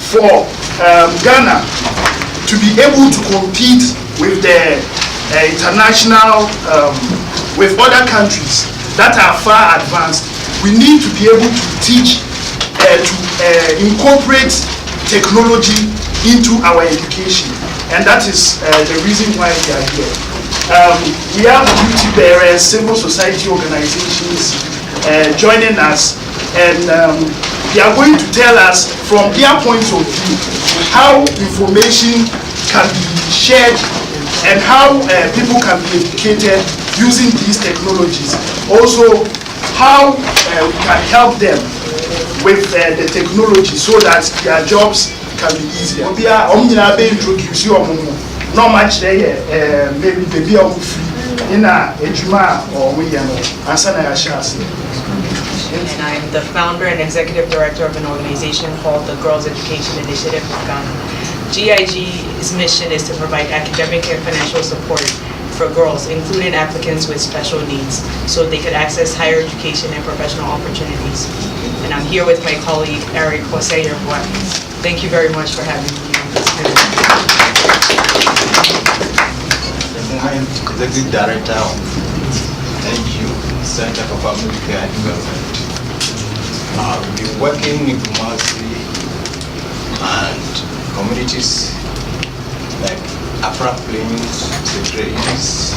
for Ghana to be able to compete with the international, with other countries that are far advanced, we need to be able to teach, incorporate technology into our education, and that is the reason why we are here. We have beauty bearers, civil society organizations joining us, and they are going to tell us from their points of view how information can be shared and how people can be educated using these technologies. Also, how we can help them with the technology so that their jobs can be easier. We are introduce you not much there, maybe baby free in a juma or we and I'm the founder and executive director of an organization called the Girls Education Initiative of Ghana. GIG's mission is to provide academic and financial support for girls, including applicants with special needs, so they could access higher education and professional opportunities. And I'm here with my colleague, Eric Jose. Thank you very much for having me on this panel. I'm the Executive Director of NGO, Center for Family Care and Development. I've been working in Kumasi and communities like Afra Plains, Secretaries,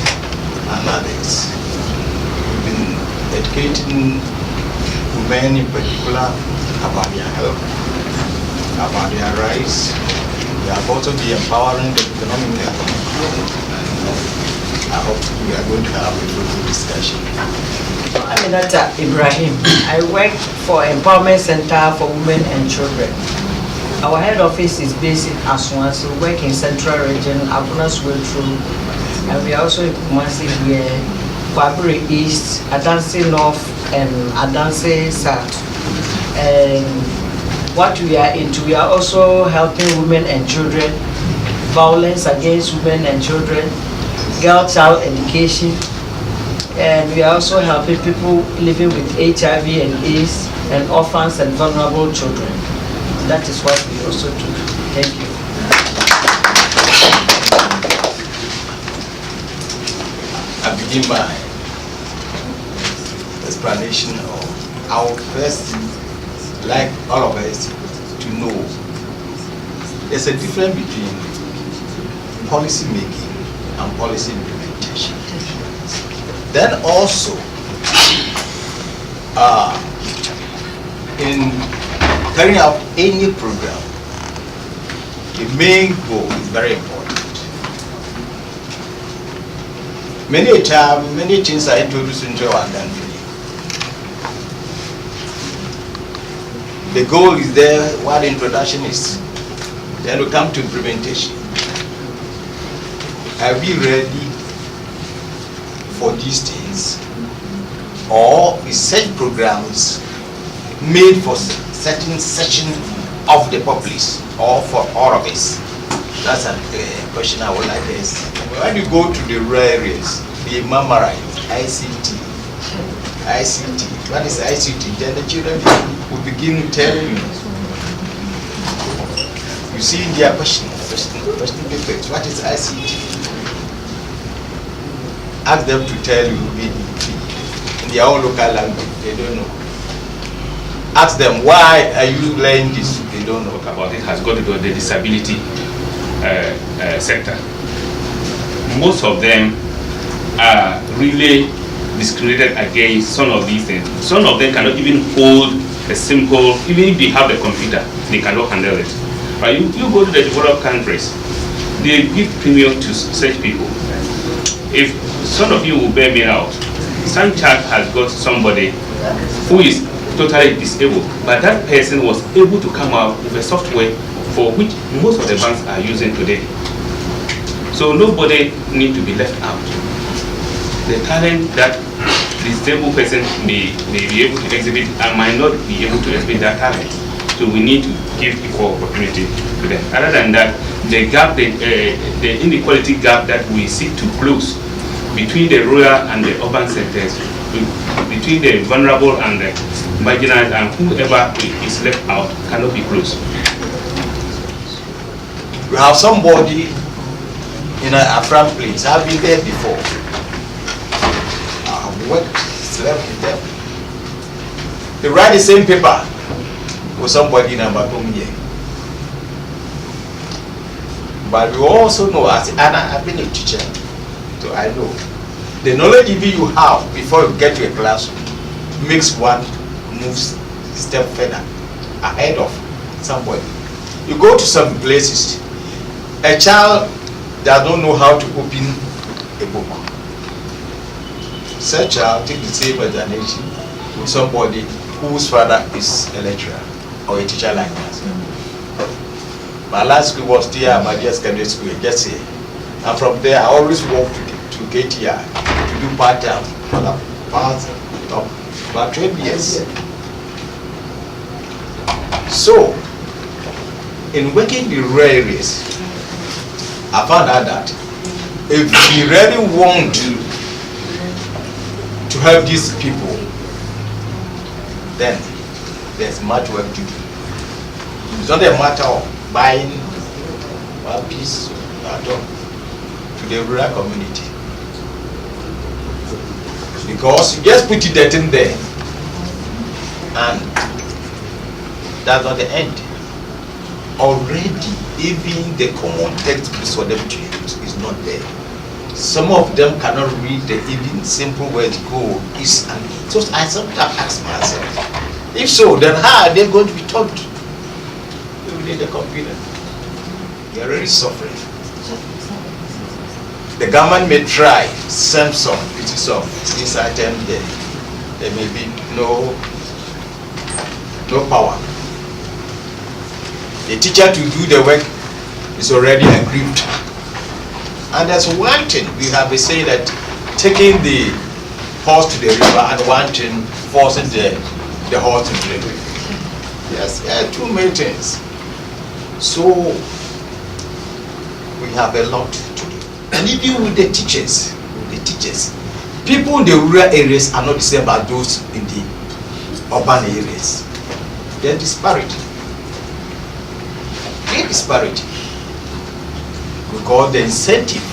and others. We've been educating women in particular about their health, about their rights. We have also been empowering the economic community. I hope we are going to have a good discussion. I'm Dr. Ibrahim. I work for Empowerment Center for Women and Children. Our head office is based in Aswan, so we work in Central Region, Abunas Way through, and we are also in Kumasi here, Kwaburi East, Adansi North, and Adansi South. And what we are into, we are also helping women and children, violence against women and children, girl-child education, and we are also helping people living with HIV and AIDS, and orphans and vulnerable children. That is what we also do. Thank you. I begin my explanation of how first, like all of us, to know there's a difference between policy making and policy implementation. Then also, in carrying out any program, the main goal is very important. Many times, many things are introduced into our country. The goal is there, what the introduction is. Then we come to implementation. Are we ready for these things? Or is such programs made for certain section of the populace or for all of us? That's a question I would like to ask. When you go to the rural areas, they memorize ICT. ICT. What is ICT? Then the children will begin to tell you. You see in their question papers, what is ICT? Ask them to tell you in their own local language. They don't know. Ask them, why are you learning this? They don't know. About it has got to do with the disability sector. Most of them are really discriminated against some of these things. Some of them cannot even hold a simple, even if they have a computer, they cannot handle it. But you go to the developed countries, they give premium to such people. If some of you will bear me out, some child has got somebody who is totally disabled, but that person was able to come out with a software for which most of the banks are using today. So nobody needs to be left out. The talent that the disabled person may be able to exhibit and might not be able to exhibit that talent. So we need to give equal opportunity to them. Other than that, the gap, the inequality gap that we seek to close between the rural and the urban sectors, between the vulnerable and the marginalized and whoever is left out, cannot be closed. You have somebody in a front place. I've been there before. I've worked, slept with them. They write the same paper with somebody in a home here. But we also know, and I've been a teacher, so I know the knowledge you have before you get to a classroom makes one move step further ahead of somebody. You go to some places, a child does not know how to open a book. Such child take the same examination with somebody whose father is a lecturer or a teacher like us. My last school was there, my dear secondary school, just here. And from there, I always walked to KTR to do part-time for the past about 12 years. So, in working the rural areas, I found out that if we really want to help these people, then there's much work to do. It's not a matter of buying one piece at all to the rural community, because you just put it in there and that's not the end. Already even the common textbooks for them to use is not there. Some of them cannot read the even simple words go, is, and so I sometimes ask myself, if so, then how are they going to be taught using the computer? They are already suffering. The government may try, send some pieces of this item there. There may be no power. The teacher to do the work is already aggrieved. And there's one thing we have been saying, that taking the horse to the river and one thing forcing the horse to drink. Yes, too many things. So we have a lot to do. And even with the teachers, people in the rural areas are not the same as those in the urban areas. They're disparity. Great disparity. Because the incentive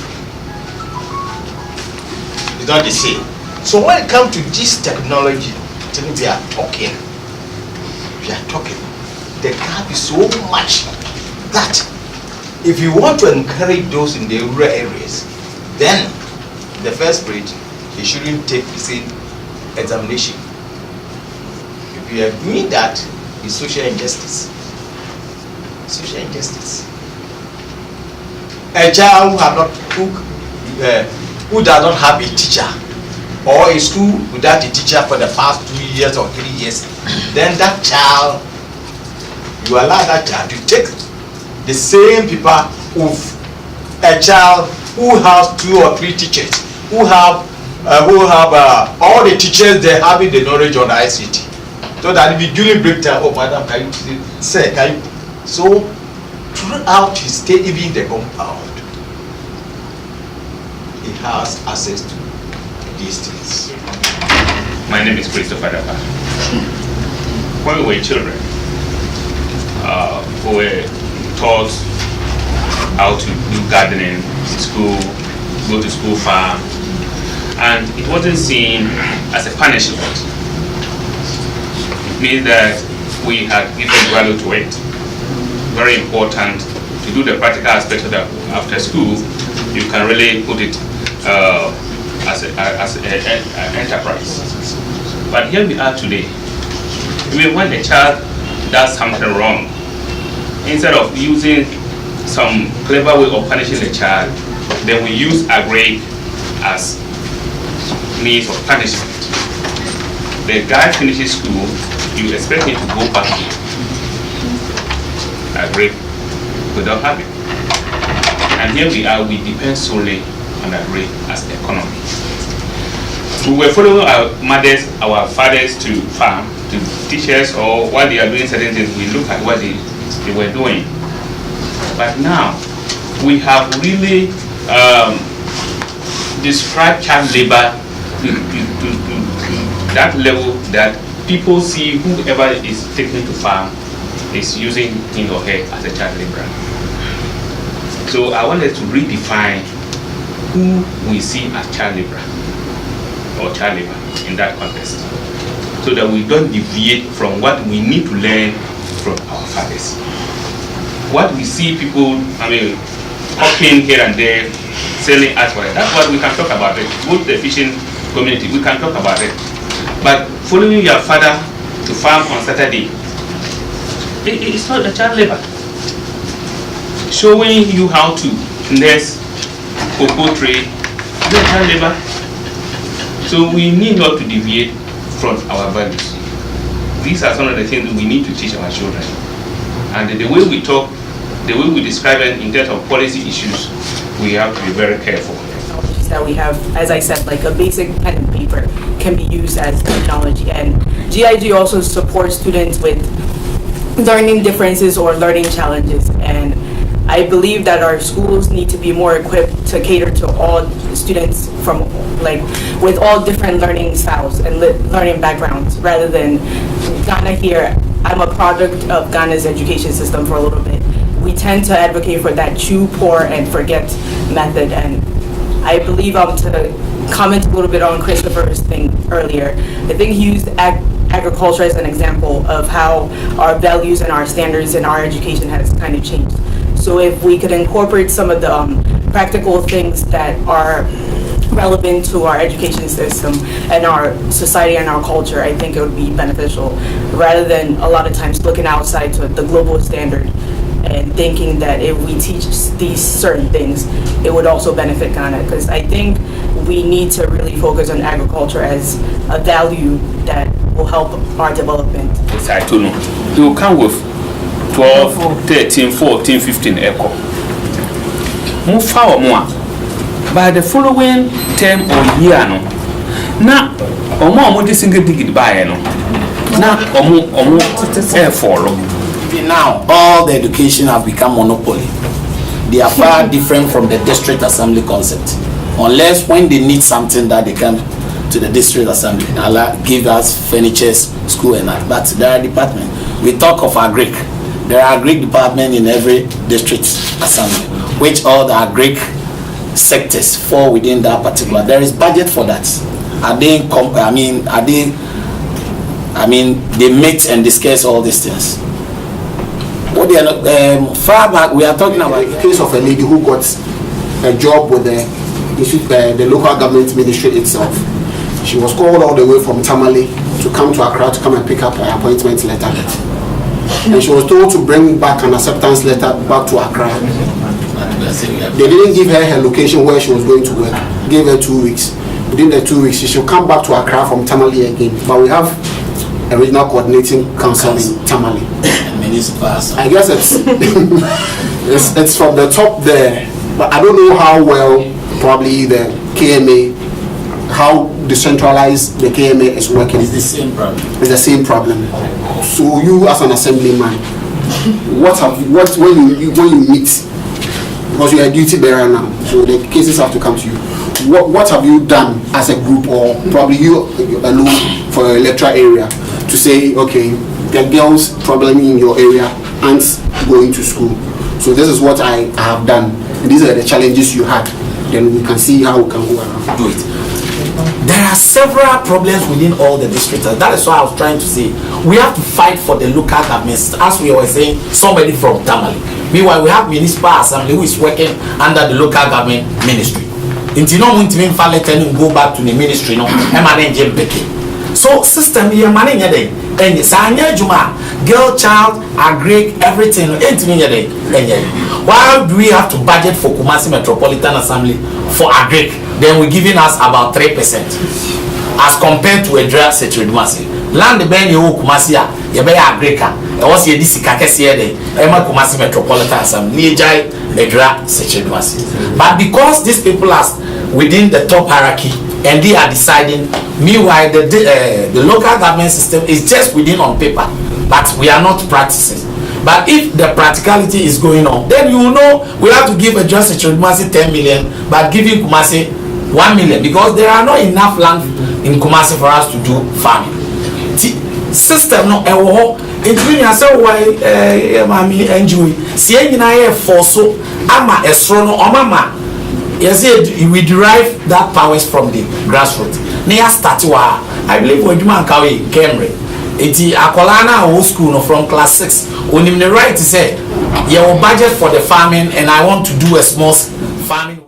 is not the same. So when it comes to this technology, we are talking. The gap is so much that if you want to encourage those in the rural areas, then the first grade, they shouldn't take the same examination. If you are doing that, it's social injustice. Social injustice. A child who does not have a teacher, or a school without a teacher for the past 2 years or 3 years, then that child, you allow that child to take the same paper of a child who has 2 or 3 teachers, who have all the teachers they having the knowledge on ICT, so that if you during break time, oh madam, can you say, can you? So throughout his stay, even the compound, he has access to these things. My name is Christopher Dapa. When we were children, we were taught how to do gardening in school, go to school farm, and it wasn't seen as a punishment. It means that we had given value to it. Very important to do the practical aspect of that after school. You can really put it as an enterprise. But here we are today. Even when the child does something wrong, instead of using some clever way of punishing the child, then we use a grade as means of punishment. The guy finishes school, you expect him to go back to a grade without having. And here we are, we depend solely on a grade as the economy. We were following our mothers, our fathers to farm, to teachers, or while they are doing certain things, we look at what they were doing. But now, we have really described child labor to that level that people see whoever is taken to farm is using him or her as a child laborer. So I wanted to redefine who we see as child labor or child labor in that context, so that we don't deviate from what we need to learn from our fathers. What we see people, hawking here and there, selling us for it, that's what we can talk about it. Both the fishing community, we can talk about it. But following your father to farm on Saturday, it's not a child labor. Showing you how to nurse cocoa trade, is a child labor. So we need not to deviate from our values. These are some of the things that we need to teach our children. And the way we talk, the way we describe it in terms of policy issues, we have to be very careful. That we have, as I said, like a basic pen and paper can be used as technology. And GIG also supports students with learning differences or learning challenges. And I believe that our schools need to be more equipped to cater to all students from with all different learning styles and learning backgrounds, rather than Ghana here. I'm a product of Ghana's education system for a little bit. We tend to advocate for that chew, pour, and forget method. And I believe to comment a little bit on Christopher's thing earlier. I think he used agriculture as an example of how our values and our standards in our education has kind of changed. So if we could incorporate some of the practical things that are relevant to our education system and our society and our culture, I think it would be beneficial, rather than a lot of times looking outside to the global standard and thinking that if we teach these certain things, it would also benefit Ghana. Because I think we need to really focus on agriculture as a value that will help our development. I don't know. You come with 12, 13, 14, 15 echo. Move forward more. By the following term or year, no. Now, omo this single digit buy no. Now, omo follow. Now, all the education have become monopoly. They are far different from the district assembly concept. Unless when they need something that they come to the district assembly, give us furnitures, school and that. But there are departments. We talk of agric. There are agric department in every district assembly, which all the agric sectors fall within that particular. There is budget for that. They meet and discuss all these things. Far back, we are talking about the case of a lady who got a job with the local government ministry itself. She was called all the way from Tamale to come to Accra to come and pick up her appointment letter. And she was told to bring back an acceptance letter back to Accra. They didn't give her location where she was going to work. Gave her 2 weeks. Within the 2 weeks, she should come back to Accra from Tamale again. But we have a regional coordinating council in Tamale. I guess it's from the top there, but I don't know how well probably the KMA, how decentralized the KMA is working. It's the same problem. It's the same problem. So you as an assemblyman, when you meet, because you are a duty bearer now, so the cases have to come to you. What have you done as a group, or probably you alone for your electoral area, to say, okay, the girls problem in your area aren't going to school, so this is what I have done, and these are the challenges you had, then we can see how we can go around do it. There are several problems within all the districts. That is why I was trying to say we have to fight for the local governments, as we were saying, somebody from Tamale. Meanwhile, we have municipal assembly who is working under the local government ministry. Until no one to go back to the ministry, no, so system here manage day and sanya juma girl child agri everything why do we have to budget for Kumasi Metropolitan Assembly for agri? Then we're giving us about 3% as compared to a drug situation. Land ben you Kumasi ya be agrica e was ye disi kakese here ema Kumasi Metropolitan Assembly jai a drug situation. But because these people are within the top hierarchy and they are deciding, meanwhile the local government system is just within on paper, but we are not practicing. But if the practicality is going on, then you will know we have to give a just Kumasi 10 million, but giving Kumasi 1 million, because there are not enough land in Kumasi for us to do farming. System no It's when you say why mami enjoy. See nyina ye force ama esro no omama. Yes, we derive that powers from the grassroots. Near start wa I believe when you man kawe Kemre. Eti akola na whole school no from class 6. Onim the right to say your budget for the farming and I want to do a small farming